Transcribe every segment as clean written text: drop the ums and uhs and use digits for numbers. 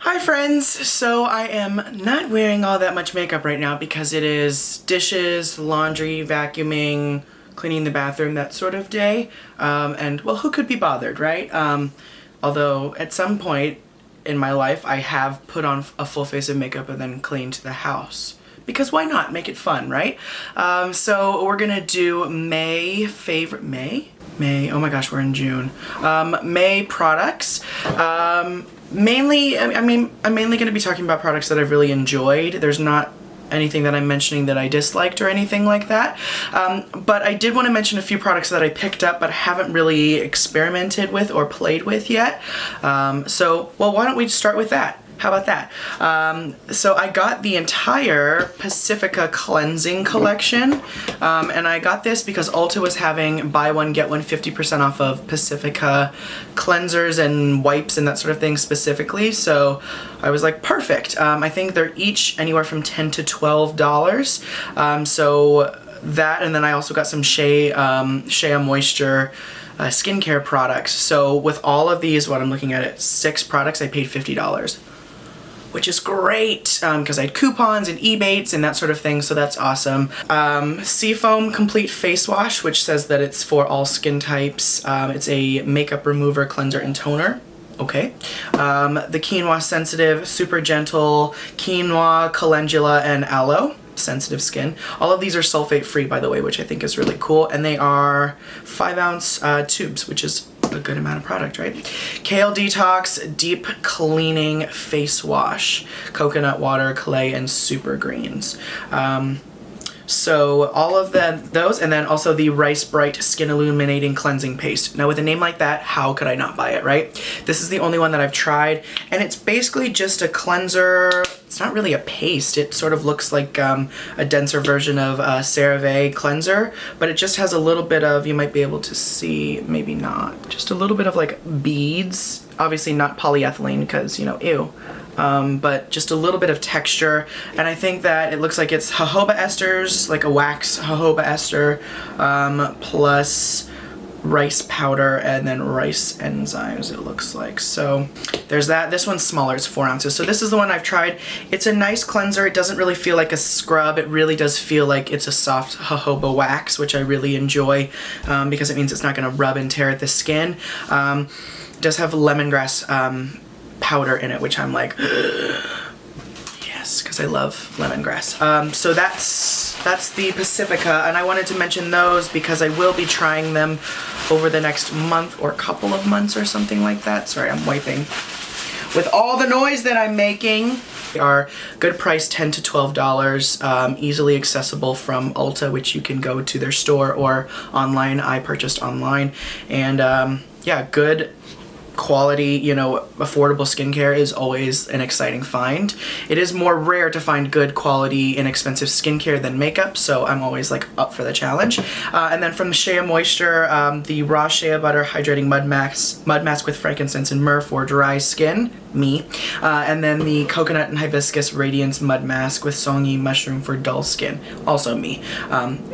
Hi friends! So I am not wearing all that much makeup right now because it is dishes, laundry, vacuuming, cleaning the bathroom, that sort of day. And well, who could be bothered, right? Although at some point in my life I have put on a full face of makeup and then cleaned the house. Because why not? Make it fun, right? So we're gonna do May, oh my gosh, we're in June. May products. Mainly, I'm mainly going to be talking about products that I've really enjoyed. There's not anything that I'm mentioning that I disliked or anything like that. But I did want to mention a few products that I picked up but haven't really experimented with or played with yet. So, well, why don't we start with that? How about that? So I got the entire Pacifica cleansing collection, and I got this because Ulta was having buy one get one 50% off of Pacifica cleansers and wipes and that sort of thing specifically. So I was like, perfect. I think they're each anywhere from $10 to $12. So that, and then I also got some Shea Moisture skincare products. So with all of these, what I'm looking at, 6 products, I paid $50. Which is great because I had coupons and Ebates and that sort of thing, so that's awesome. Seafoam Complete Face Wash, which says that it's for all skin types. It's a makeup remover, cleanser, and toner. Okay. The Quinoa Sensitive, Super Gentle, Quinoa, Calendula, and Aloe. Sensitive skin. All of these are sulfate free, by the way, which I think is really cool, and they are 5-ounce tubes, which is a good amount of product, right? Kale Detox Deep Cleaning Face Wash, coconut water, clay, and super greens. So all of those, and then also the Rice Bright Skin Illuminating Cleansing Paste. Now with a name like that, how could I not buy it, right? This is the only one that I've tried, and it's basically just a cleanser. It's not really a paste. It sort of looks like a denser version of CeraVe cleanser, but it just has a little bit of, you might be able to see, maybe not, just a little bit of like beads. Obviously not polyethylene because, you know, ew. But just a little bit of texture, and I think that it looks like it's jojoba esters, like a wax jojoba ester, plus rice powder and then rice enzymes, it looks like. So there's that. This one's smaller, it's 4 ounces. So this is the one I've tried. It's a nice cleanser. It doesn't really feel like a scrub. It really does feel like it's a soft jojoba wax, which I really enjoy because it means it's not going to rub and tear at the skin. It does have lemongrass powder in it, which I'm like, yes, because I love lemongrass. So that's the Pacifica, and I wanted to mention those because I will be trying them over the next month or couple of months or something like that. Sorry, I'm wiping. With all the noise that I'm making, they are good price, $10 to $12, easily accessible from Ulta, which you can go to their store or online. I purchased online, and yeah, good quality, you know, affordable skincare is always an exciting find. It is more rare to find good quality, inexpensive skincare than makeup, so I'm always like up for the challenge. And then from Shea Moisture, the Raw Shea Butter Hydrating Mud Mask with frankincense and myrrh for dry skin, me. And then the Coconut and Hibiscus Radiance Mud Mask with Songi Mushroom for dull skin, also me.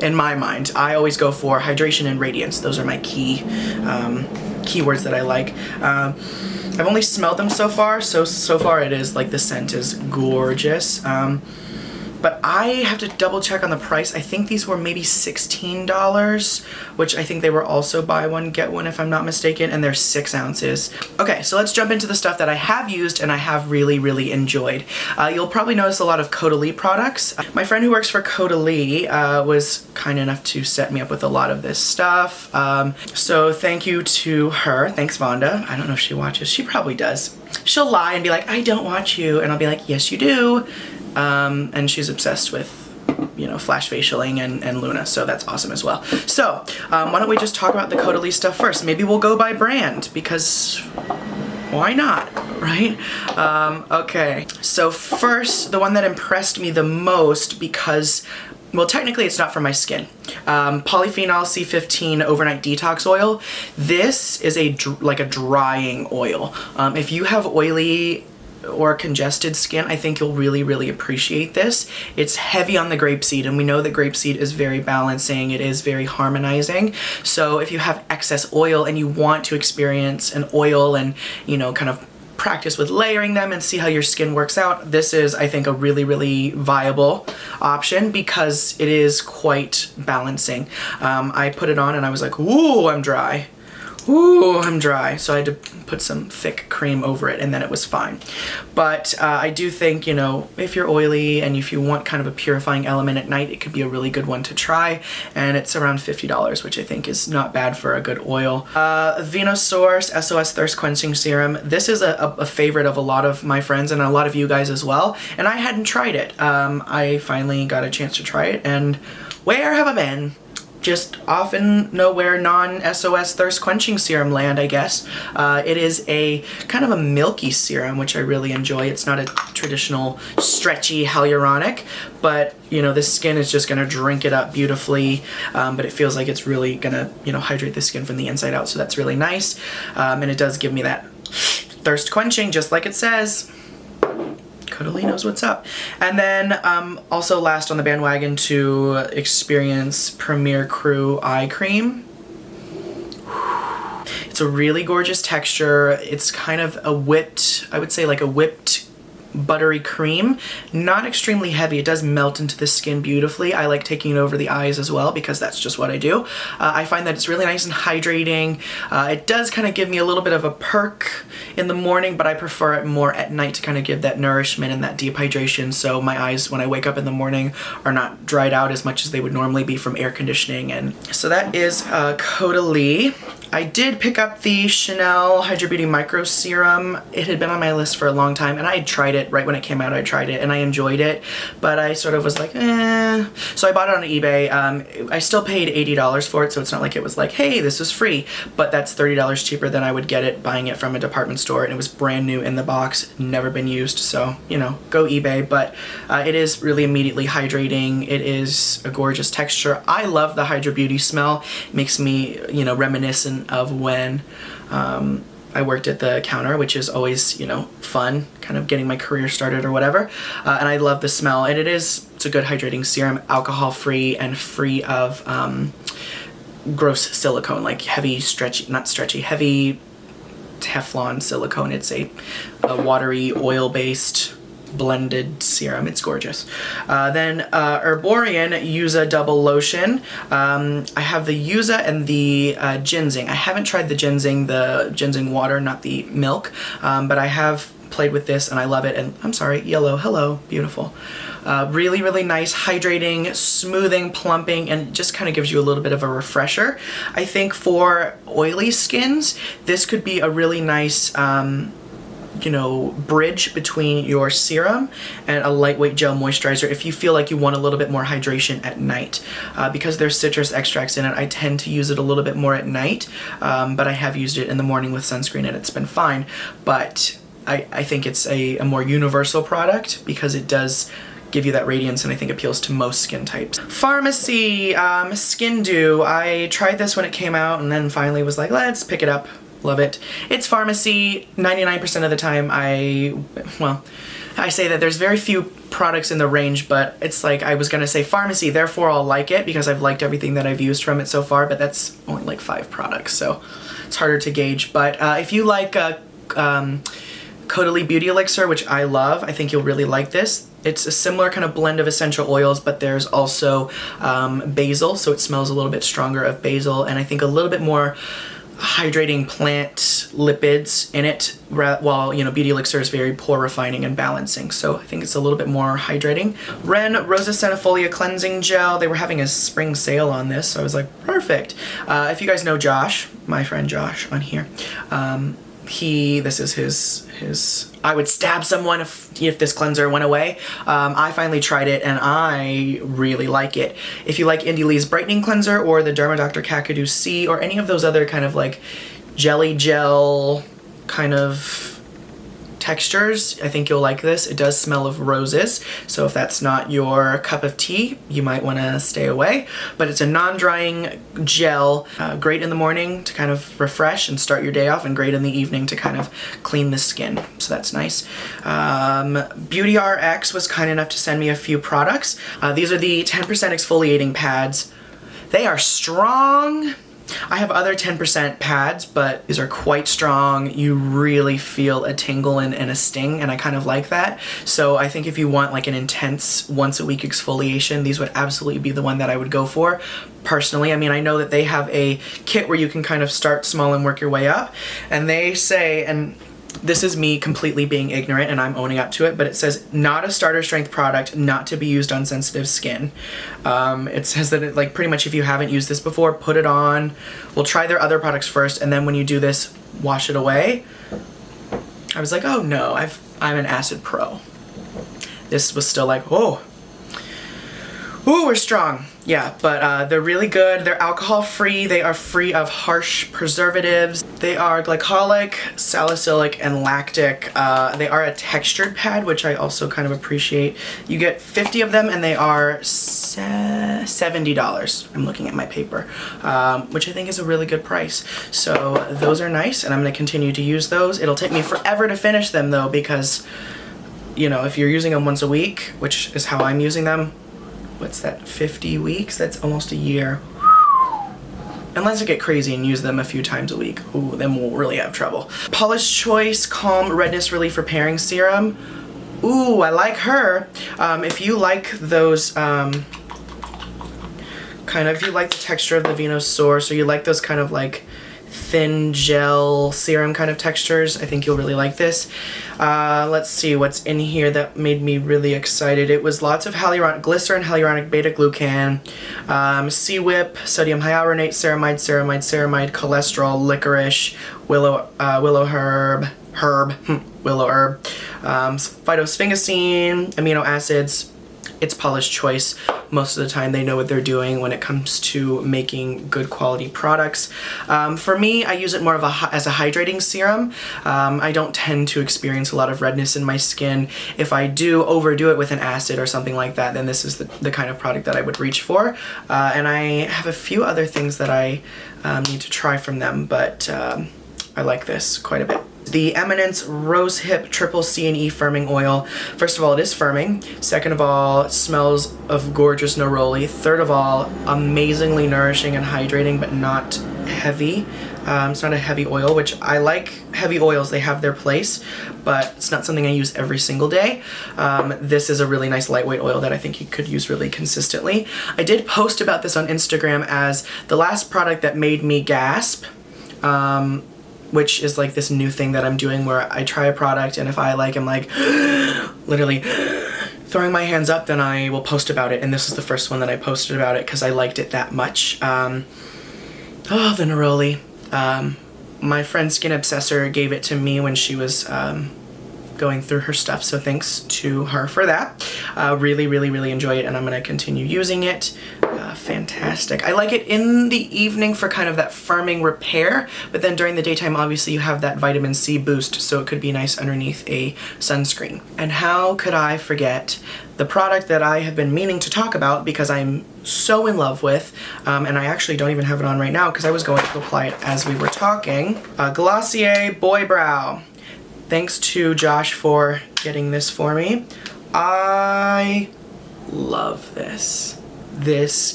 In my mind, I always go for hydration and radiance. Those are my keywords that I like. I've only smelled them so far, so far it is like the scent is gorgeous. But I have to double check on the price. I think these were maybe $16, which I think they were also buy one get one if I'm not mistaken, and they're 6 ounces. Okay, so let's jump into the stuff that I have used and I have really enjoyed. You'll probably notice a lot of Caudalie products. My friend who works for Caudalie was kind enough to set me up with a lot of this stuff. So thank you to her. Thanks, Vonda. I don't know if she watches. She probably does. She'll lie and be like, I don't watch you. And I'll be like, yes, you do. And she's obsessed with, you know, flash facialing and Luna, so that's awesome as well. So, why don't we just talk about the Caudalie stuff first? Maybe we'll go by brand, because why not, right? Okay, so first, the one that impressed me the most because, well, technically it's not for my skin. Polyphenol C15 Overnight Detox Oil. This is like a drying oil. If you have oily or congested skin, I think you'll really appreciate this. It's heavy on the grapeseed, and we know that grapeseed is very balancing, it is very harmonizing. So if you have excess oil and you want to experience an oil and, you know, kind of practice with layering them and see how your skin works out, this is, I think, a really, really viable option because it is quite balancing. I put it on and I was like, ooh, I'm dry. Ooh, I'm dry. So I had to put some thick cream over it and then it was fine. But I do think, you know, if you're oily and if you want kind of a purifying element at night, it could be a really good one to try. And it's around $50, which I think is not bad for a good oil. Vinosource SOS Thirst Quenching Serum. This is a favorite of a lot of my friends and a lot of you guys as well. And I hadn't tried it. I finally got a chance to try it, and where have I been? Just often nowhere non-SOS thirst quenching serum land, I guess. It is a kind of a milky serum, which I really enjoy. It's not a traditional stretchy hyaluronic, but you know, the skin is just gonna drink it up beautifully, but it feels like it's really gonna, you know, hydrate the skin from the inside out, so that's really nice. And it does give me that thirst quenching, just like it says. Caudalie knows what's up. And then also last on the bandwagon to experience Premier Crew Eye Cream. It's a really gorgeous texture. It's kind of a whipped, I would say like a whipped buttery cream, not extremely heavy. It does melt into the skin beautifully. I like taking it over the eyes as well because that's just what I do. I find that it's really nice and hydrating. It does kind of give me a little bit of a perk in the morning, but I prefer it more at night to kind of give that nourishment and that deep hydration, so my eyes when I wake up in the morning are not dried out as much as they would normally be from air conditioning. And so that is Caudalie. I did pick up the Chanel Hydra Beauty Micro Serum. It had been on my list for a long time, and I had tried it right when it came out. I tried it and I enjoyed it, but I sort of was like, eh. So I bought it on eBay. I still paid $80 for it, so it's not like it was like, hey, this is free, but that's $30 cheaper than I would get it buying it from a department store, and it was brand new in the box, never been used, so, you know, go eBay. But it is really immediately hydrating. It is a gorgeous texture. I love the Hydra Beauty smell. It makes me, you know, reminiscent of when I worked at the counter, which is always, you know, fun, kind of getting my career started or whatever. And I love the smell, and it's a good hydrating serum, alcohol-free and free of gross silicone, like heavy, stretchy, not stretchy, heavy Teflon silicone. It's a watery, oil-based blended serum. It's gorgeous. Then Erborian Yuza Double Lotion. I have the Yuza and the ginseng. I haven't tried the ginseng water, not the milk, but I have played with this and I love it. And I'm sorry, yellow, hello, beautiful. Really, really nice, hydrating, smoothing, plumping, and just kind of gives you a little bit of a refresher. I think for oily skins, this could be a really nice you know, bridge between your serum and a lightweight gel moisturizer if you feel like you want a little bit more hydration at night. Because there's citrus extracts in it, I tend to use it a little bit more at night, but I have used it in the morning with sunscreen and it's been fine. But I think it's a more universal product because it does give you that radiance, and I think appeals to most skin types. Farmacy Skin Dew. I tried this when it came out and then finally was like, let's pick it up. Love it. It's Farmacy. 99% of the time I say that there's very few products in the range, but it's like I was gonna say Farmacy, therefore I'll like it because I've liked everything that I've used from it so far, but that's only like 5 products, so it's harder to gauge. But if you like Caudalie Beauty Elixir, which I love, I think you'll really like this. It's a similar kind of blend of essential oils, but there's also basil, so it smells a little bit stronger of basil, and I think a little bit more hydrating plant lipids in it, while, you know, Beauty Elixir is very pore refining and balancing, so I think it's a little bit more hydrating. Renrosa Centifolia Cleansing Gel. They were having a spring sale on this, so I was like, perfect. If you guys know Josh, my friend Josh on here, this is his I would stab someone if this cleanser went away. I finally tried it and I really like it. If you like Indie Lee's brightening cleanser or the Derma Dr. Kakadu C or any of those other kind of like jelly gel kind of textures, I think you'll like this. It does smell of roses, so if that's not your cup of tea, you might want to stay away. But it's a non-drying gel, great in the morning to kind of refresh and start your day off, and great in the evening to kind of clean the skin, so that's nice. BeautyRX was kind enough to send me a few products. These are the 10% exfoliating pads. They are strong. I have other 10% pads, but these are quite strong. You really feel a tingle and a sting, and I kind of like that. So I think if you want like an intense once a week exfoliation, these would absolutely be the one that I would go for. Personally, I mean, I know that they have a kit where you can kind of start small and work your way up, and they say, and this is me completely being ignorant and I'm owning up to it, but it says not a starter strength product, not to be used on sensitive skin. It says that like pretty much if you haven't used this before, put it on. We'll try their other products first, and then when you do this, wash it away. I was like, oh no, I'm an acid pro. This was still like, oh, ooh, we're strong. Yeah, but they're really good. They're alcohol free. They are free of harsh preservatives. They are glycolic, salicylic, and lactic. They are a textured pad, which I also kind of appreciate. You get 50 of them, and they are $70. I'm looking at my paper, which I think is a really good price. So those are nice, and I'm going to continue to use those. It'll take me forever to finish them, though, because, you know, if you're using them once a week, which is how I'm using them, what's that, 50 weeks? That's almost a year. Unless I get crazy and use them a few times a week. Ooh, then we'll really have trouble. Paula's Choice Calm Redness Relief Repairing Serum. Ooh, I like her. If you like those, if you like the texture of the Vinosource, or you like those kind of like thin gel serum kind of textures, I think you'll really like this. Let's see what's in here that made me really excited. It was lots of glycerin, hyaluronic beta-glucan, sea whip, sodium hyaluronate, ceramide, cholesterol, licorice, willow herb, phytosphingosine, amino acids. It's Paula's Choice. Most of the time they know what they're doing when it comes to making good quality products. For me, I use it more of as a hydrating serum. I don't tend to experience a lot of redness in my skin. If I do overdo it with an acid or something like that, then this is the kind of product that I would reach for. And I have a few other things that I need to try from them, but I like this quite a bit. The Eminence Rosehip Triple C and E Firming Oil. First of all, it is firming. Second of all, it smells of gorgeous neroli. Third of all, amazingly nourishing and hydrating, but not heavy. It's not a heavy oil, which I like heavy oils. They have their place, but it's not something I use every single day. This is a really nice lightweight oil that I think you could use really consistently. I did post about this on Instagram as the last product that made me gasp. Which is like this new thing that I'm doing where I try a product, and if I like, I'm like literally throwing my hands up, then I will post about it. And this is the first one that I posted about it because I liked it that much. Oh, the neroli. My friend Skin Obsessor gave it to me when she was going through her stuff, so thanks to her for that. Really enjoy it, and I'm gonna continue using it. Fantastic. I like it in the evening for kind of that firming repair, but then during the daytime, obviously, you have that vitamin C boost, so it could be nice underneath a sunscreen. And how could I forget the product that I have been meaning to talk about because I'm so in love with, and I actually don't even have it on right now because I was going to apply it as we were talking. Glossier Brow. Thanks to Josh for getting this for me. I love this.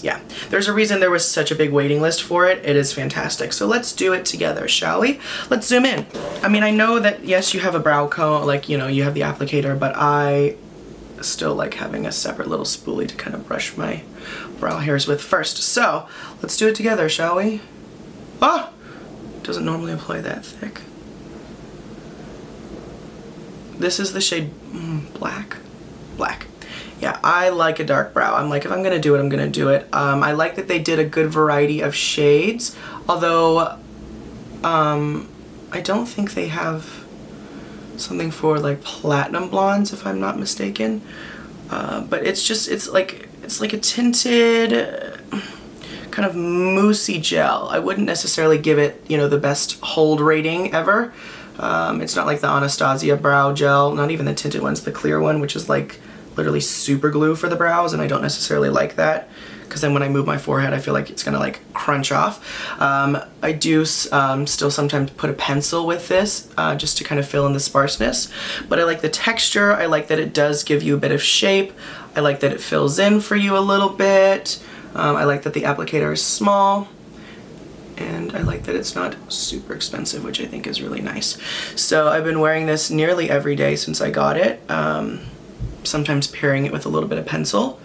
Yeah. There's a reason there was such a big waiting list for it. It is fantastic. So let's do it together, shall we? Let's zoom in. I mean, I know that, yes, you have a brow comb, like, you know, you have the applicator, but I still like having a separate little spoolie to kind of brush my brow hairs with first. So let's do it together, shall we? Ah! Doesn't normally apply that thick. This is the shade Black. Yeah, I like a dark brow. I'm like, if I'm gonna do it, I'm gonna do it. I like that they did a good variety of shades, although I don't think they have something for like platinum blondes, if I'm not mistaken. But it's like a tinted kind of moussey gel. I wouldn't necessarily give it, you know, the best hold rating ever. It's not like the Anastasia brow gel, not even the tinted ones, the clear one, which is like literally super glue for the brows, and I don't necessarily like that because then when I move my forehead I feel like it's gonna like crunch off. I do still sometimes put a pencil with this just to kind of fill in the sparseness, but I like the texture. I like that it does give you a bit of shape. I like that it fills in for you a little bit. I like that the applicator is small. and I like that it's not super expensive, which I think is really nice. So I've been wearing this nearly every day since I got it, sometimes pairing it with a little bit of pencil.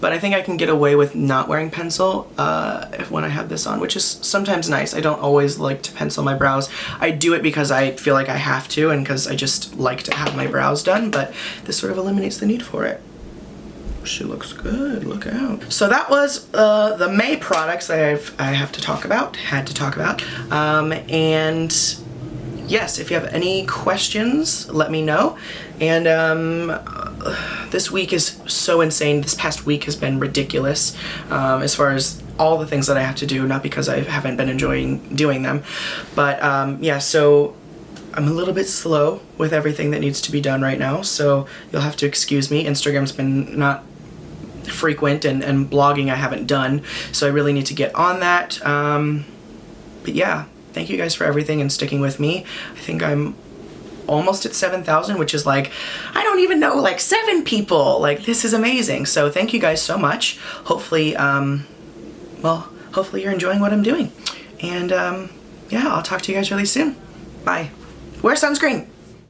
But I think I can get away with not wearing pencil when I have this on, which is sometimes nice. I don't always like to pencil my brows. I do it because I feel like I have to and because I just like to have my brows done, but this sort of eliminates the need for it. She looks good, look out. So that was the May products that I had to talk about. And yes, if you have any questions, let me know. And this week is so insane. This past week has been ridiculous as far as all the things that I have to do, not because I haven't been enjoying doing them. But yeah, so I'm a little bit slow with everything that needs to be done right now, so you'll have to excuse me. Instagram's been not frequent, and blogging I haven't done, so I really need to get on that. But yeah, thank you guys for everything and sticking with me. I think I'm almost at 7,000, which is like, I don't even know, like 7 people. Like, this is amazing. So thank you guys so much. Hopefully, well, hopefully you're enjoying what I'm doing. And yeah, I'll talk to you guys really soon. Bye. Wear sunscreen.